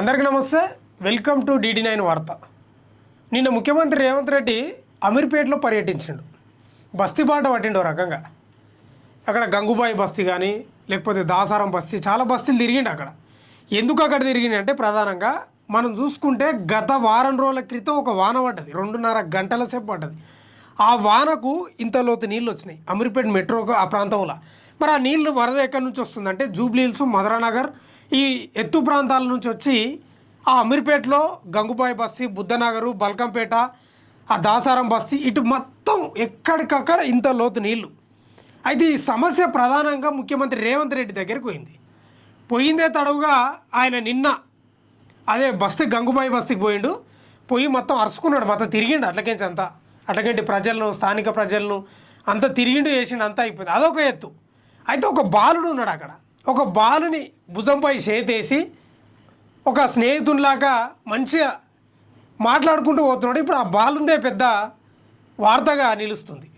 అందరికీ నమస్తే, welcome to DD9 వార్త. నిన్న ముఖ్యమంత్రి రేవంత్ రెడ్డి అమీర్పేటలో పర్యటించిండు. బస్తీ బాట పట్టిండు రకంగా. అక్కడ గంగుబాయి బస్తీ కానీ లేకపోతే దాసారం బస్తీ, చాలా బస్తీలు తిరిగిండు అక్కడ. ఎందుకు అక్కడ తిరిగింది అంటే ప్రధానంగా మనం చూసుకుంటే గత వారం రోజుల క్రితం ఒక వాన పడ్డది, 2.5 గంటల సేపు పడ్డది. ఆ వానకు ఇంత లోతు నీళ్ళు వచ్చినాయి అమీర్పేట మెట్రోకు ఆ ప్రాంతంలో. మరి ఆ నీళ్లు వరద ఎక్కడి నుంచి వస్తుందంటే జూబ్లీ హిల్స్, మధురానగర్ ఈ ఎత్తు ప్రాంతాల నుంచి వచ్చి ఆ అమీర్పేటలో గంగుబాయి బస్తీ, బుద్ధనగరు, బల్కంపేట, ఆ దాసారం బస్తీ ఇటు మొత్తం ఎక్కడికక్కడ ఇంత లోతు నీళ్లు. అయితే ఈ సమస్య ప్రధానంగా ముఖ్యమంత్రి రేవంత్ రెడ్డి దగ్గరికి పోయిందే తడవుగా ఆయన నిన్న అదే బస్తీ గంగుబాయి బస్తీకి పోయి మొత్తం అరుచుకున్నాడు, మొత్తం తిరిగిండు అట్లకేంచి అంతా. అట్లకేంటి ప్రజలను, స్థానిక ప్రజలను అంతా తిరిగిండు, వేసిండు, అంతా అయిపోయింది. అదొక ఎత్తు. అయితే ఒక బాలుడు ఉన్నాడు అక్కడ. ఒక బాలుని భుజంపై చేతేసి ఒక స్నేహితునిలాగా మంచిగా మాట్లాడుకుంటూ పోతున్నాడు. ఇప్పుడు ఆ బాలుందే పెద్ద వార్తగా నిలుస్తుంది.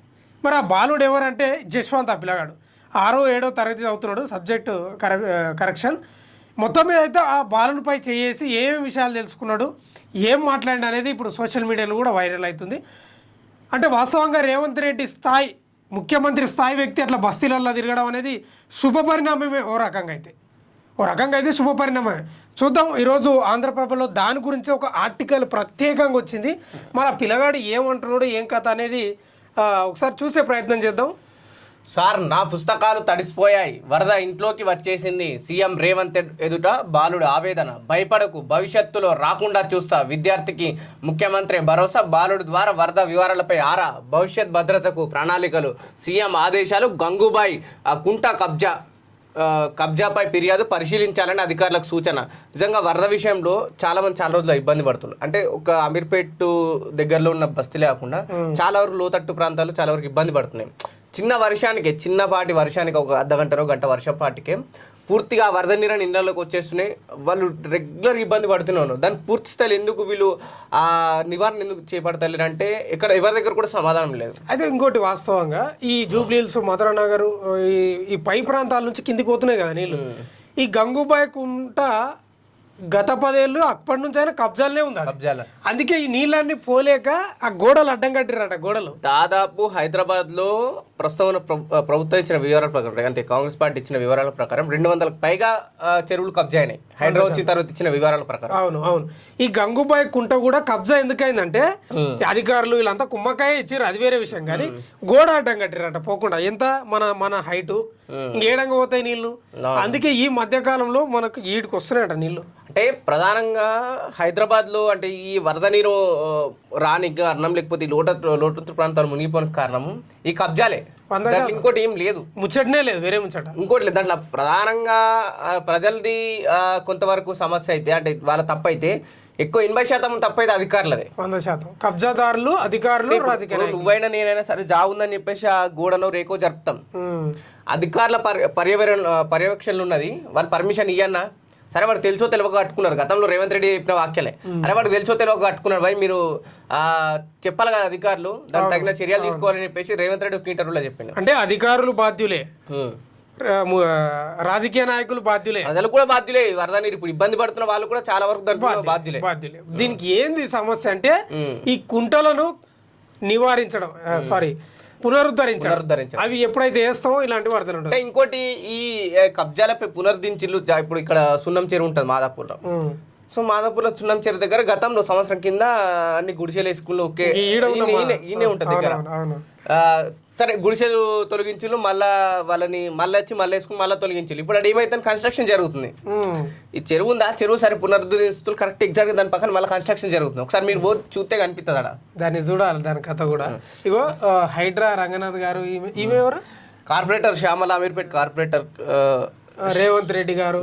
మరి ఆ బాలుడు ఎవరంటే జశ్వంత్, ఆ పిల్లగాడు 6వ 7వ తరగతి చదువుతున్నాడు, సబ్జెక్టు కరెక్షన్. మొత్తం మీద అయితే ఆ బాలునిపై చేసి ఏమేమి విషయాలు తెలుసుకున్నాడు, ఏం మాట్లాడిన అనేది ఇప్పుడు సోషల్ మీడియాలో కూడా వైరల్ అవుతుంది. అంటే వాస్తవంగా రేవంత్ రెడ్డి స్థాయి, ముఖ్యమంత్రి స్థాయి వ్యక్తి అట్లా బస్తీలలో తిరగడం అనేది శుభపరిణామమే. ఓ రకంగా అయితే శుభపరిణామమే. చూద్దాం, ఈరోజు ఆంధ్రప్రభలో దాని గురించి ఒక ఆర్టికల్ ప్రత్యేకంగా వచ్చింది. మరి ఆ పిల్లగాడు ఏమంటున్నాడు, ఏం కథ అనేది ఒకసారి చూసే ప్రయత్నం చేద్దాం. సార్, నా పుస్తకాలు తడిసిపోయాయి, వరద ఇంట్లోకి వచ్చేసింది. సీఎం రేవంత్ ఎదుట బాలుడు ఆవేదన. భయపడకు, భవిష్యత్తులో రాకుండా చూస్తా. విద్యార్థికి ముఖ్యమంత్రి భరోసా. బాలుడు ద్వారా వరద వివరాలపై ఆరా. భవిష్యత్ భద్రతకు ప్రణాళికలు. సీఎం ఆదేశాలు. గంగుబాయి కుంట కబ్జాపై ఫిర్యాదు పరిశీలించాలని అధికారులకు సూచన. నిజంగా వరద విషయంలో చాలా రోజులు ఇబ్బంది పడుతున్నారు. అంటే ఒక అమీర్పేట్ దగ్గరలో ఉన్న బస్తీలే కాకుండా చాలా వరకు లోతట్టు ప్రాంతాలు చాలా వరకు ఇబ్బంది పడుతున్నాయి. చిన్నపాటి వర్షానికి ఒక గంట వర్షపాటికే పూర్తిగా వరద నీరు ఇళ్లలోకి వచ్చేస్తున్నాయి. వాళ్ళు రెగ్యులర్ ఇబ్బంది పడుతున్నారు. దాని పూర్తి స్థాయి ఎందుకు వీళ్ళు ఆ నివారణ ఎందుకు చేపడతలేరు అంటే ఎవరి దగ్గర కూడా సమాధానం లేదు. అయితే ఇంకోటి, వాస్తవంగా ఈ జూబ్లీ హిల్స్, మధురానగర్ ఈ పై ప్రాంతాల నుంచి కిందికి పోతున్నాయి కదా నీళ్ళు. ఈ గంగుబాయి కుంట గత 10 ఏళ్ళు అప్పటి నుంచి అయినా కబ్జాలనే ఉంది. అందుకే ఈ నీళ్ళన్ని పోలేక ఆ గోడలు అడ్డం కట్టిరట. గోడలు దాదాపు హైదరాబాద్ లో ప్రస్తుతం ప్రభుత్వం ఇచ్చిన వివరాల ప్రకారం, అంటే కాంగ్రెస్ పార్టీ ఇచ్చిన వివరాల ప్రకారం 200లకు పైగా చెరువులు కబ్జా అయినాయి. హైదరాబాద్ వచ్చిన తర్వాత ఇచ్చిన వివరాల ప్రకారం. అవును. ఈ గంగుబాయి కుంట కూడా కబ్జా ఎందుకైందంటే అధికారులు వీళ్ళంతా కుమ్మకాయ ఇచ్చారు, అది వేరే విషయం. కానీ గోడ అడ్డం కట్టిరట పోకుండా. ఎంత మన హైటు ఇంకేడంగా పోతాయి నీళ్లు. అందుకే ఈ మధ్య కాలంలో మనకు ఈడికి వస్తున్నాయట నీళ్లు. అంటే ప్రధానంగా హైదరాబాద్ లో అంటే ఈ వరద నీరు రాని కారణం, లేకపోతే లోతట్టు ప్రాంతాలు మునిగిపోయిన కారణం ఈ కబ్జాలే. ఇంకోటి ఏం లేదు, ముచ్చటనే లేదు, వేరే ముచ్చట ఇంకోటి లేదు. దాంట్లో ప్రధానంగా ప్రజలది కొంతవరకు సమస్య అయితే, అంటే వాళ్ళ తప్పు అయితే ఎక్కువ 80% తప్పు అయితే అధికారులదే. 100% కబ్జాదారులు, అధికారులు, రాజకీయ. నువ్వైనా నేనైనా సరే జాగుందని చెప్పేసి ఆ గోడలో రేకో జరుపుతాం. అధికారుల పర్యవేక్షణలు ఉన్నది, వాళ్ళు పర్మిషన్ ఇయ్యన్నా సరే, వాడు తెలుసో తెలియక కట్టుకున్నారు. గతంలో రేవంత్ రెడ్డి చెప్పిన వాక్యాలే. అరే వాడు తెలుసో తెలియక కట్టుకున్నారు భయ్, మీరు చెప్పాలి కదా అధికారులు, దానికి తగిన చర్యలు తీసుకోవాలని చెప్పేసి రేవంత్ రెడ్డి ఒక ఇంటర్వ్యూలో చెప్పిండు. అంటే అధికారులు బాధ్యులే, రాజకీయ నాయకులు బాధ్యులే, ప్రజలు కూడా బాధ్యులే. వరద నీరు ఇప్పుడు ఇబ్బంది పడుతున్న వాళ్ళు కూడా చాలా వరకు బాధ్యులే. దీనికి ఏంది సమస్య అంటే ఈ కుంటలను నివారించడం, పునరుద్ధరించడం. అవి ఎప్పుడైతే వేస్తామో ఇలాంటివి పడుతూ ఉంటాయి. ఇంకోటి, ఈ కబ్జాలపై పునరుద్ధరించిల్లు. ఇప్పుడు ఇక్కడ సున్నం చెరువు ఉంటుంది మాదాపూర్లో. సో మాదాపూర్లో సున్నం చెరువు దగ్గర గతంలో సంవత్సరం కింద అన్ని గుడిసెలు వేసుకుని ఈయనే ఉంటుంది దగ్గర. సరే, గుడిసెలు తొలగించులు, మళ్ళీ వాళ్ళని మళ్ళీ వేసుకుని మళ్ళీ తొలగించారు. ఇప్పుడు అది ఏమైతే కన్స్ట్రక్షన్ జరుగుతుంది. ఈ చెరువు ఉందా, చెరువు సరే పునరుద్ధరిస్తులు కరెక్ట్ ఎగ్జాక్ట్ దాని పక్కన మళ్ళీ కన్స్ట్రక్షన్ జరుగుతుంది. ఒకసారి మీరు చూస్తే కనిపిస్తుంది అక్కడ. దాన్ని చూడాలి, దాని కథ కూడా. ఇగో హైడ్రా రంగనాథ్ గారు, ఈమె ఎవరు, కార్పొరేటర్ శ్యామల, అమీర్పేట్ కార్పొరేటర్ రేవంత్ రెడ్డి గారు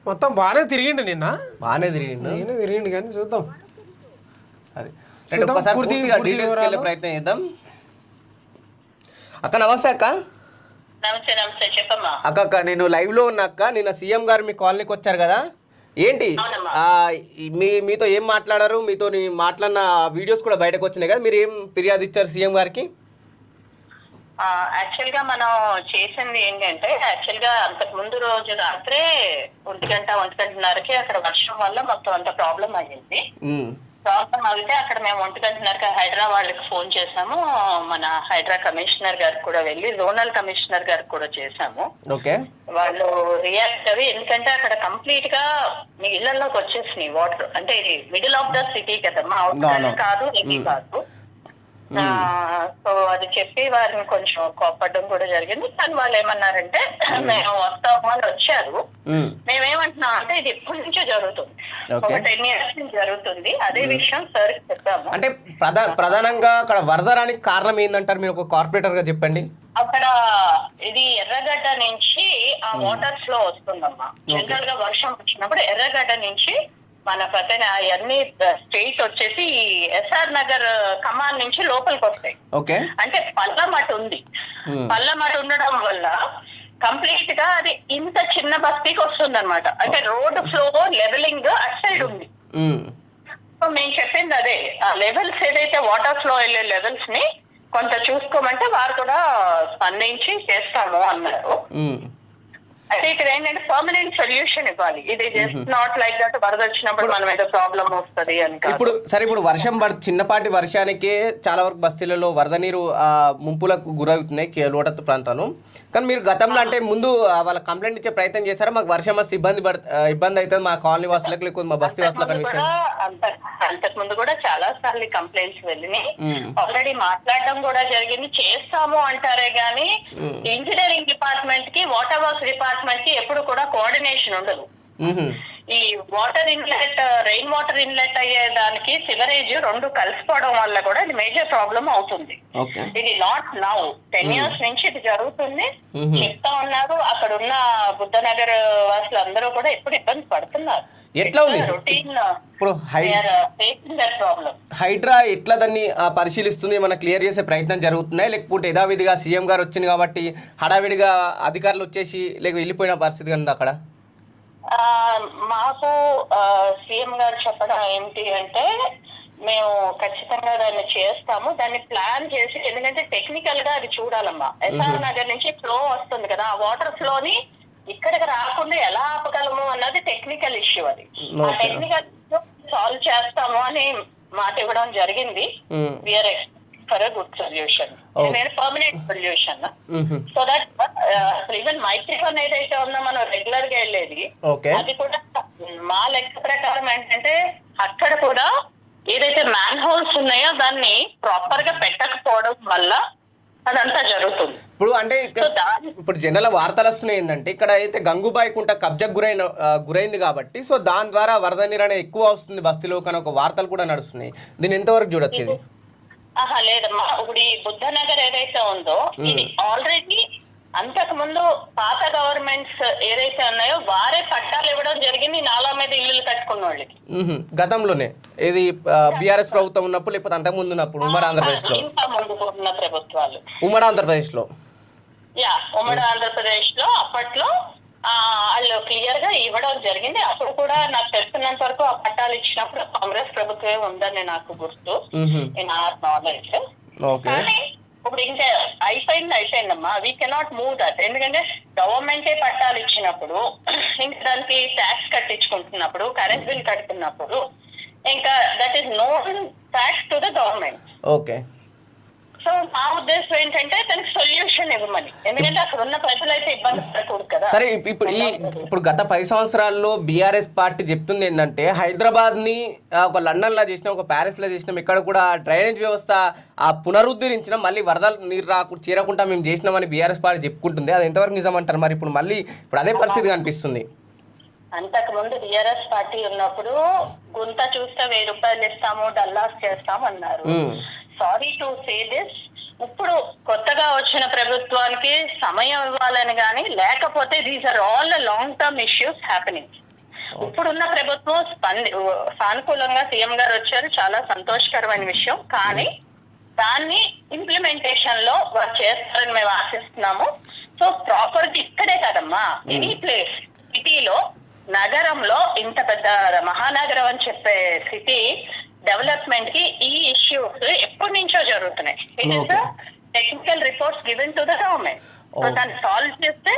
మొత్తం బాగానే తిరిగిండు. నిన్న బాగానే తిరిగిండు కానీ చూద్దాం, అది ఒకసారి డీటెయిల్స్ వెళ్ళే ప్రయత్నం చేద్దాం. అక్క నమస్తే. అక్క అక్క నేను లైవ్ లో ఉన్నా అక్క. నిన్న సీఎం గారు మీ కాలనీకి వచ్చారు కదా, ఏంటి మీతో ఏం మాట్లాడారు? మీతో మాట్లాడిన వీడియోస్ కూడా బయటకు వచ్చినాయి కదా, మీరు ఏం ఫిర్యాదు ఇచ్చారు సీఎం గారికి? యాక్చువల్ గా మనం చేసింది ఏంటంటే యాక్చువల్ గా అంతకు ముందు రోజు రాత్రే 1:00-1:30కి అక్కడ వర్షం వల్ల మొత్తం అంత ప్రాబ్లం అయ్యింది. ప్రాబ్లం అయితే అక్కడ మేము 1:30కి హైదరాబాద్ వాళ్ళకి ఫోన్ చేసాము. మన హైదరాబాద్ కమిషనర్ గారికి కూడా వెళ్ళి జోనల్ కమిషనర్ గారికి కూడా చేసాము. వాళ్ళు రియాక్ట్ అవి, ఎందుకంటే అక్కడ కంప్లీట్ గా మీ ఇళ్లలోకి వచ్చేసినాయి వాటర్. అంటే ఇది మిడిల్ ఆఫ్ ద సిటీ కదమ్మా, అవుట్ కాదు, ఇది కాదు. సో అది చెప్పి వారిని కొంచెం కోపడడం కూడా జరిగింది. కానీ వాళ్ళు ఏమన్నారంటే మేము వస్తాము అని వచ్చారు. మేమేమంటున్నాం అంటే ఇది ఎప్పటి నుంచో జరుగుతుంది, ఒక 10 years నుంచి జరుగుతుంది. అదే విషయం సార్ చెప్పాము. అంటే ప్రధానంగా అక్కడ వరద రానికి కారణం ఏందంటారు, మీరు ఒక కార్పొరేటర్ గా చెప్పండి. అక్కడ ఇది ఎర్రగడ్డ నుంచి ఆ వాటర్ ఫ్లో వస్తుందమ్మా. జనరల్ గా వర్షం వచ్చినప్పుడు ఎర్రగడ్డ నుంచి మన ప్రతి అన్ని స్ట్రీట్ వచ్చేసి ఎస్ఆర్ నగర్ కమాన్ నుంచి లోపలికి వస్తాయి. అంటే పల్లమట ఉంది. పల్లమట ఉండడం వల్ల కంప్లీట్ గా అది ఇంత చిన్న బస్తీకి వస్తుంది అనమాట. అంటే రోడ్ ఫ్లో లెవెలింగ్ అటు సైడ్ ఉంది. సో మేము చెప్పింది అదే, ఆ లెవెల్స్ ఏదైతే వాటర్ ఫ్లో వెళ్ళే లెవెల్స్ ని కొంత చూసుకోమంటే వారు కూడా స్పందించి చేస్తాము అన్నారు. అయితే ఇక్కడ ఏంటంటే పర్మనెంట్ సొల్యూషన్ ఇవ్వాలి. ఇది జస్ట్ నాట్ లైక్ దట్ వరద వచ్చినప్పుడు మనం ఏదో ప్రాబ్లం వస్తుంది అని. ఇప్పుడు వర్షం చిన్నపాటి వర్షానికే చాలా వరకు బస్తీలలో వరద నీరు ముంపులకు గురవుతున్నాయి లోటత్తు ప్రాంతాలు. కానీ మీరు గతంలో అంటే ముందు వాళ్ళ కంప్లైంట్ ఇచ్చే ప్రయత్నం చేశారా, మాకు వర్షం వస్తే ఇబ్బంది అవుతుంది మా కాలనీ వాసులకు, లేకపోతే మా బస్తీ వాసులకు అనే విషయం? అంతకు ముందు కూడా చాలా సార్లు కంప్లైంట్స్ వెళ్ళినాయి. ఆల్రెడీ మాట్లాడడం కూడా జరిగింది. చేస్తాము అంటారే గానీ ఇంజనీరింగ్ డిపార్ట్మెంట్ కి వాటర్ వర్క్స్ డిపార్ట్మెంట్ కి ఎప్పుడు కూడా కోఆర్డినేషన్ ఉండదు. ఈ water inlet, rain water inlet అయ్యే దానికి సివరేజ్ రెండు కలిసిపోవడం వల్ల కూడా ఇది మేజర్ ప్రాబ్లం అవుతుంది. ఇది నాట్ నౌ, 10 years నుంచి ఇది జరుగుతుంది. చెప్తా ఉన్నారు. అక్కడ ఉన్న బుద్ధనగర్ వాసులు అందరూ కూడా ఎప్పుడు ఇబ్బంది పడుతున్నారు. ఎట్లా ఉంది ఇప్పుడు హైడ్రా ఎట్లా దాన్ని పరిశీలిస్తుంది, ఏమైనా క్లియర్ చేసే ప్రయత్నం జరుగుతున్నాయి, లేకపోతే యథావిధిగా సీఎం గారు వచ్చింది కాబట్టి హడావిడిగా అధికారులు వచ్చేసి లేక వెళ్ళిపోయిన పరిస్థితి ఉంది అక్కడ? మాకు సీఎం గారు చెప్పడం ఏంటి అంటే మేము ఖచ్చితంగా దాన్ని చేస్తాము, దాన్ని ప్లాన్ చేసి, ఎందుకంటే టెక్నికల్ గా అది చూడాలమ్మా. ఎస్ఆర్ నగర్ నుంచి ఫ్లో వస్తుంది కదా, ఆ వాటర్ ఫ్లోని ఇక్కడికి రాకుండా ఎలా ఆపగలము అన్నది టెక్నికల్ ఇష్యూ. అది ఆ టెక్నికల్ సాల్వ్ చేస్తాము అని మాట ఇవ్వడం జరిగింది. We are for good solution, permanent solution. So that even microphone ఏదైతే ఉందో మనం రెగ్యులర్ గా వెళ్ళేది, అది కూడా మా లెక్క ప్రకారం ఏంటంటే అక్కడ కూడా ఏదైతే మ్యాన్ హోల్స్ ఉన్నాయో దాన్ని ప్రాపర్ గా పెట్టకపోవడం వల్ల అదంతా జరుగుతుంది. ఇప్పుడు అంటే ఇప్పుడు జనరల్ వార్తలు వస్తున్నాయి ఏంటంటే ఇక్కడ అయితే గంగుబాయి కుంట కబ్జాకు గురైంది కాబట్టి సో దాని ద్వారా వరద నీరు అనేది ఎక్కువ వస్తుంది బస్తీలో కానీ ఒక వార్తలు కూడా నడుస్తున్నాయి. దీన్ని ఎంతవరకు చూడొచ్చు? ఇది లేదమ్మా. ఇప్పుడు ఈ బుద్ధనగర్ ఏదైతే ఉందో ఇది ఆల్రెడీ అంతకు ముందు పాత గవర్నమెంట్స్ ఏదైతే ఉన్నాయో వారే పట్టాలు ఇవ్వడం జరిగింది నాలా మీద ఇల్లు కట్టుకున్న వాళ్ళకి గతంలోనే. ఇది బీఆర్ఎస్ ప్రభుత్వం ఉన్నప్పుడు లేకపోతే అంతకు ముందు ఉన్నప్పుడు ఉమ్మడి ఆంధ్రప్రదేశ్ లో, ఇంకా ముందు ఉన్న ప్రభుత్వాలు ఉమ్మడి ఆంధ్రప్రదేశ్ లో ఉమ్మడి ఆంధ్రప్రదేశ్ లో అప్పట్లో వాళ్ళు క్లియర్ గా ఇవ్వడం జరిగింది. అప్పుడు కూడా నాకు తెలిసినంత వరకు ఆ పట్టాలు ఇచ్చినప్పుడు కాంగ్రెస్ ప్రభుత్వమే ఉందని నాకు గుర్తు, ఇన్ ఆర్ నాలెడ్జ్. కానీ ఇప్పుడు ఇంకా అయిపోయిందమ్మా. We cannot move that. ఎందుకంటే గవర్నమెంటే పట్టాలు ఇచ్చినప్పుడు ఇంకా దానికి ట్యాక్స్ కట్టించుకుంటున్నప్పుడు, కరెంట్ బిల్ కడుతున్నప్పుడు ఇంకా that is no tax to the government. Okay. So మా ఉద్దేశం ఏంటంటే దానికి సొల్యూషన్ ఇవ్వమని, ఎందుకంటే అక్కడ ఉన్న ప్రజలైతే ఇబ్బంది పడకూడదు కదా. సరే, ఇప్పుడు గత 10 సంవత్సరాల్లో బీఆర్ఎస్ పార్టీ చెప్తుంది ఏంటంటే హైదరాబాద్ ని ఒక లండన్ లా చేసినాం, ఒక ప్యారిస్ లా చేసినాం, ఇక్కడ కూడా డ్రైనేజ్ వ్యవస్థ పునరుద్ధరించిన, మళ్ళీ వరదలు నీరు చేరకుండా మేము చేసినామని బీఆర్ఎస్ పార్టీ చెప్పుకుంటుంది. అది ఎంతవరకు నిజం అంటారు? మరి ఇప్పుడు మళ్ళీ ఇప్పుడు అదే పరిస్థితి కనిపిస్తుంది. అంతకు ముందు బీఆర్ఎస్ పార్టీ ఉన్నప్పుడు గుంత చూస్తే 1000 రూపాయలు ఇస్తాము, డల్లాస్ చేస్తాము అన్నారు. సారీ టు సే దిస్, ఇప్పుడు కొత్తగా వచ్చిన ప్రభుత్వానికి సమయం ఇవ్వాలని కానీ, లేకపోతే these are all long term issues happening. ఇప్పుడున్న ప్రభుత్వం సానుకూలంగా సీఎం గారు వచ్చారు, చాలా సంతోషకరమైన విషయం. కానీ దాన్ని ఇంప్లిమెంటేషన్ లో వారు చేస్తారని మేము ఆశిస్తున్నాము. సో ప్రాపర్గా ఇక్కడే కదమ్మా, ఎనీ ప్లేస్ సిటీలో, నగరంలో, ఇంత పెద్ద మహానగరం అని చెప్పే సిటీ డెవలప్మెంట్ కి ఈ ఇష్యూస్ ఎప్పటి నుంచో జరుగుతున్నాయి. It is technical reports given to the government. So దాన్ని సాల్వ్ చేస్తే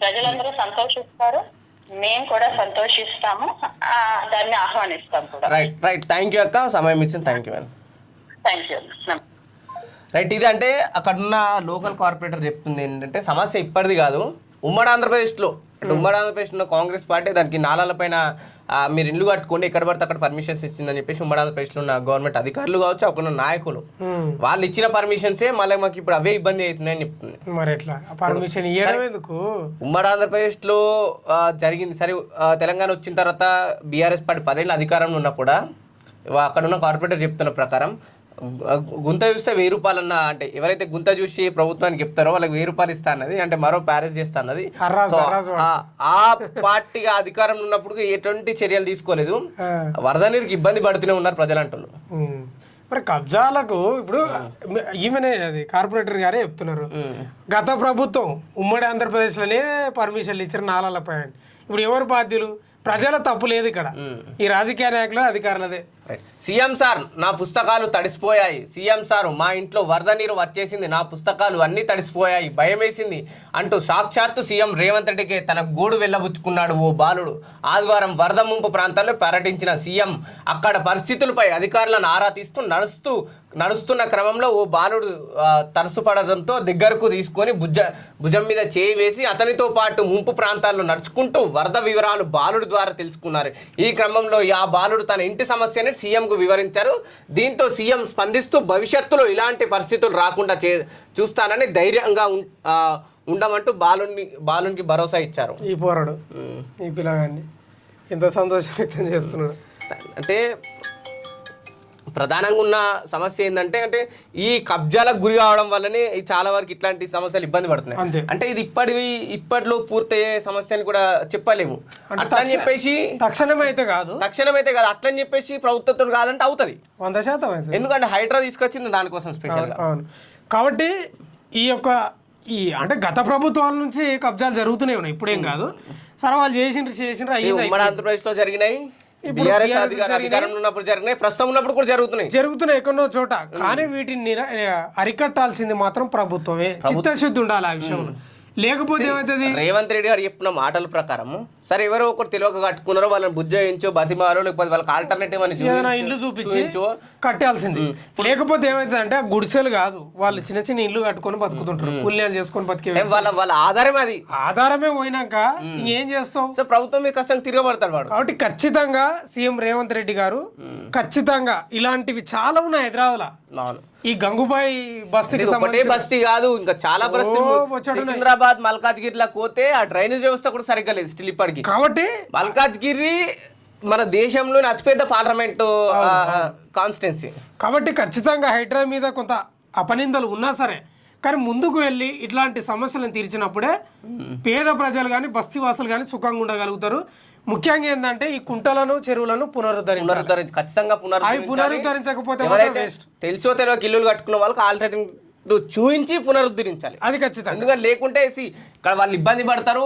ప్రజలందరూ సంతోషిస్తారు, మేము కూడా సంతోషిస్తాము, దాన్ని ఆహ్వానిస్తాం కూడా. రైట్ థ్యాంక్ యూ అక్క, సమయం ఇచ్చింది. Thank you madam. Thank you. Right, ఇది అంటే అక్కడున్న లోకల్ కార్పొరేటర్ చెప్తుంది ఏంటంటే సమస్య ఇప్పటిది కాదు, ఉమ్మడి ఆంధ్రప్రదేశ్లో అంటే ఉమ్మడి ఆంధ్రప్రదేశ్లో కాంగ్రెస్ పార్టీ దానికి నాలాలపైన మీరు ఇల్లు కట్టుకోండి ఎక్కడ పడితే అక్కడ పర్మిషన్స్ ఇచ్చిందని చెప్పేసి ఉమ్మడి ఆంధ్రప్రదేశ్లో ఉన్న గవర్నమెంట్ అధికారులు కావచ్చు, అక్కడ ఉన్న నాయకులు వాళ్ళు ఇచ్చిన పర్మిషన్సే మళ్ళీ మాకు ఇప్పుడు అవే ఇబ్బంది అవుతున్నాయని చెప్తుంది. మరి ఎట్లా పర్మిషన్ ఇవ్వడం ఎందుకు? ఉమ్మడి ఆంధ్రప్రదేశ్లో జరిగింది సరే, తెలంగాణ వచ్చిన తర్వాత బీఆర్ఎస్ పార్టీ 10 ఏళ్ళ అధికారంలో ఉన్నా కూడా అక్కడ ఉన్న కార్పొరేటర్ చెప్తున్న ప్రకారం గుంత చూస్తే 1000 రూపాయలన్న, అంటే ఎవరైతే గుంత చూసి ప్రభుత్వానికి చెప్తారో వాళ్ళకి 1000 రూపాయలు ఇస్తా అన్నది, అంటే మరో ప్యారేజ్ చేస్తా అన్నది. ఆ పార్టీగా అధికారంలో ఉన్నప్పుడు ఎటువంటి చర్యలు తీసుకోలేదు, వరద నీరుకి ఇబ్బంది పడుతూనే ఉన్నారు ప్రజలు అంటున్నారు. మరి కబ్జాలకు ఇప్పుడు ఈమెనే అది కార్పొరేటర్ గారే చెప్తున్నారు, గత ప్రభుత్వం ఉమ్మడి ఆంధ్రప్రదేశ్లోనే పర్మిషన్లు ఇచ్చిన నాలాలపై. ఇప్పుడు ఎవరు బాధ్యులు? ప్రజల తప్పు లేదు ఇక్కడ, ఈ రాజకీయ నాయకులు అధికారులదే. సీఎం సార్ నా పుస్తకాలు తడిసిపోయాయి, సీఎం సార్ మా ఇంట్లో వరద నీరు వచ్చేసింది, నా పుస్తకాలు అన్నీ తడిసిపోయాయి, భయం వేసింది అంటూ సాక్షాత్తు సీఎం రేవంత్ రెడ్డికి తన గూడు వెళ్ళబుచ్చుకున్నాడు ఓ బాలుడు. ఆదివారం వరద ముంపు ప్రాంతాల్లో పర్యటించిన సీఎం అక్కడ పరిస్థితులపై అధికారులను ఆరా తీస్తూ నడుస్తున్న క్రమంలో ఓ బాలుడు తరచుపడడంతో దగ్గరకు తీసుకొని భుజం మీద చేయి వేసి అతనితో పాటు ముంపు ప్రాంతాల్లో నడుచుకుంటూ వరద వివరాలు బాలుడు ద్వారా తెలుసుకున్నారు. ఈ క్రమంలో ఆ బాలుడు తన ఇంటి సమస్యని సీఎంకు వివరించారు. దీంతో సీఎం స్పందిస్తూ భవిష్యత్తులో ఇలాంటి పరిస్థితులు రాకుండా చూస్తానని ధైర్యంగా ఉండమంటూ బాలునికి భరోసా ఇచ్చారు. ఈ పోరాడు ఈ పిల్లగాన్ని ఎంత సంతోషం వ్యక్తం చేస్తున్నాడు. అంటే ప్రధానంగా ఉన్న సమస్య ఏంటంటే అంటే ఈ కబ్జాలకు గురి కావడం వల్లనే చాలా వరకు ఇట్లాంటి సమస్యలు ఇబ్బంది పడుతున్నాయి. అంటే ఇది ఇప్పట్లో పూర్తయ్యే సమస్య అని కూడా చెప్పలేము. అట్లని చెప్పేసి తక్షణమైతే కాదు అట్లని చెప్పేసి ప్రభుత్వంతో కాదంటే అవుతుంది 100%. ఎందుకంటే హైడ్రా తీసుకొచ్చింది దానికోసం స్పెషల్గా. కాబట్టి ఈ అంటే గత ప్రభుత్వాల నుంచి కబ్జాలు జరుగుతూనే ఉన్నాయి, ఇప్పుడేం కాదు. సరే వాళ్ళు చేసిండ్రు ఉమ్మడి ఆంధ్రప్రదేశ్లో జరిగినాయి, బీఆర్ఎస్ అధికారంలో ఉన్నప్పుడు జరిగినాయి, ప్రస్తుతం ఉన్నప్పుడు కూడా జరుగుతున్నాయి ఎక్కడో చోట. కానీ వీటిని అరికట్టాల్సింది మాత్రం ప్రభుత్వమే, చిత్తశుద్ధి ఉండాలి ఆ విషయంలో. లేకపోతే ఏమవుతుంది? రేవంత్ రెడ్డి గారు చెప్పిన మాటల ప్రకారం సరే ఎవరో ఒకరు తెలియక కట్టుకున్నారో వాళ్ళని బుజ్జయించో బతిమారో లేకపోతే వాళ్ళకి ఆల్టర్నేటివ్ అని ఇల్లు చూపించో కట్టాల్సింది. లేకపోతే ఏమైతుంది అంటే గుడిసెలు కాదు, వాళ్ళు చిన్న చిన్న ఇల్లు కట్టుకొని బతుకుతుంటారు, పుణ్యాలు చేసుకొని బతికే వాళ్ళ ఆధారం అది. ఆధారమే పోయినాక ఏం చేస్తావు? సో ప్రభుత్వం మీద కష్టంగా తిరగబడతాడు వాడు. కాబట్టి ఖచ్చితంగా సీఎం రేవంత్ రెడ్డి గారు ఖచ్చితంగా ఇలాంటివి చాలా ఉన్నాయి హైదరాబాద్ లో. ఈ గంగుబాయి బస్తీకి ఒకటే బస్తీ కాదు, ఇంకా చాలా బస్తీలు సికింద్రాబాద్ మల్కాజ్గిరిలో పోతే ఆ డ్రైనేజ్ వ్యవస్థ కూడా సరిగ్గా లేదు స్టిల్ ఇప్పటికి. కాబట్టి మల్కాజ్గిరి మన దేశంలోని అతిపెద్ద పార్లమెంటు కాన్స్టిట్యున్సీ. కాబట్టి ఖచ్చితంగా హైడ్రా మీద కొంత అపనిందలు ఉన్నా సరే కానీ ముందుకు వెళ్ళి ఇట్లాంటి సమస్యలను తీర్చినప్పుడే పేద ప్రజలు కానీ బస్తీవాసులు కానీ సుఖంగా ఉండగలుగుతారు. ముఖ్యంగా ఏంటంటే ఈ కుంటలను చెరువులను పునరుద్ధరించాలి, ఖచ్చితంగా పునరుద్ధరించకపోతే తెలిసో తెలియక ఇల్లు కట్టుకున్న వాళ్ళకి ఆల్టర్నేటివ్ చూపించి పునరుద్ధరించాలి, అది ఖచ్చితంగా. ఎందుకంటే లేకుంటే ఇక్కడ వాళ్ళు ఇబ్బంది పడతారు,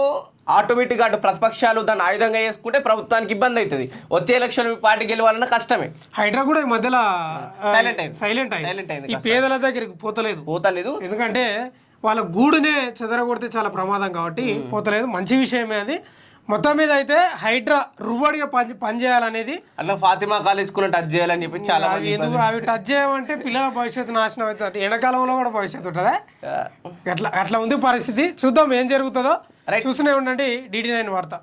ఆటోమేటిక్గా అటు ప్రతిపక్షాలు దాన్ని ఆయుధంగా చేసుకుంటే ప్రభుత్వానికి ఇబ్బంది అవుతుంది. వచ్చే ఎలక్షన్ పార్టీ గెలవాలన్నా కష్టమే. హైడ్రా కూడా ఈ మధ్యలో సైలెంట్ అయింది, ఈ పేదల దగ్గరికి పోతలేదు. ఎందుకంటే వాళ్ళ గూడునే చెదరగొడితే చాలా ప్రమాదం కాబట్టి పోతలేదు. మంచి విషయమే అది. మొత్తం మీద అయితే హైడ్రా రువ్వడిగా పనిచేయాలనేది. అట్లా ఫాతిమా కాలేజ్ స్కూల్ టచ్ చేయాలని చెప్పి చాలా అవి టచ్ చేయమంటే పిల్లల భవిష్యత్తు నాశనం అవుతుంది, ఎండాకాలంలో కూడా భవిష్యత్తు ఉంటుందా? అట్లా ఉంది పరిస్థితి. చూద్దాం ఏం జరుగుతుందో. చూస్తూనే ఉండండి DD9 వార్త.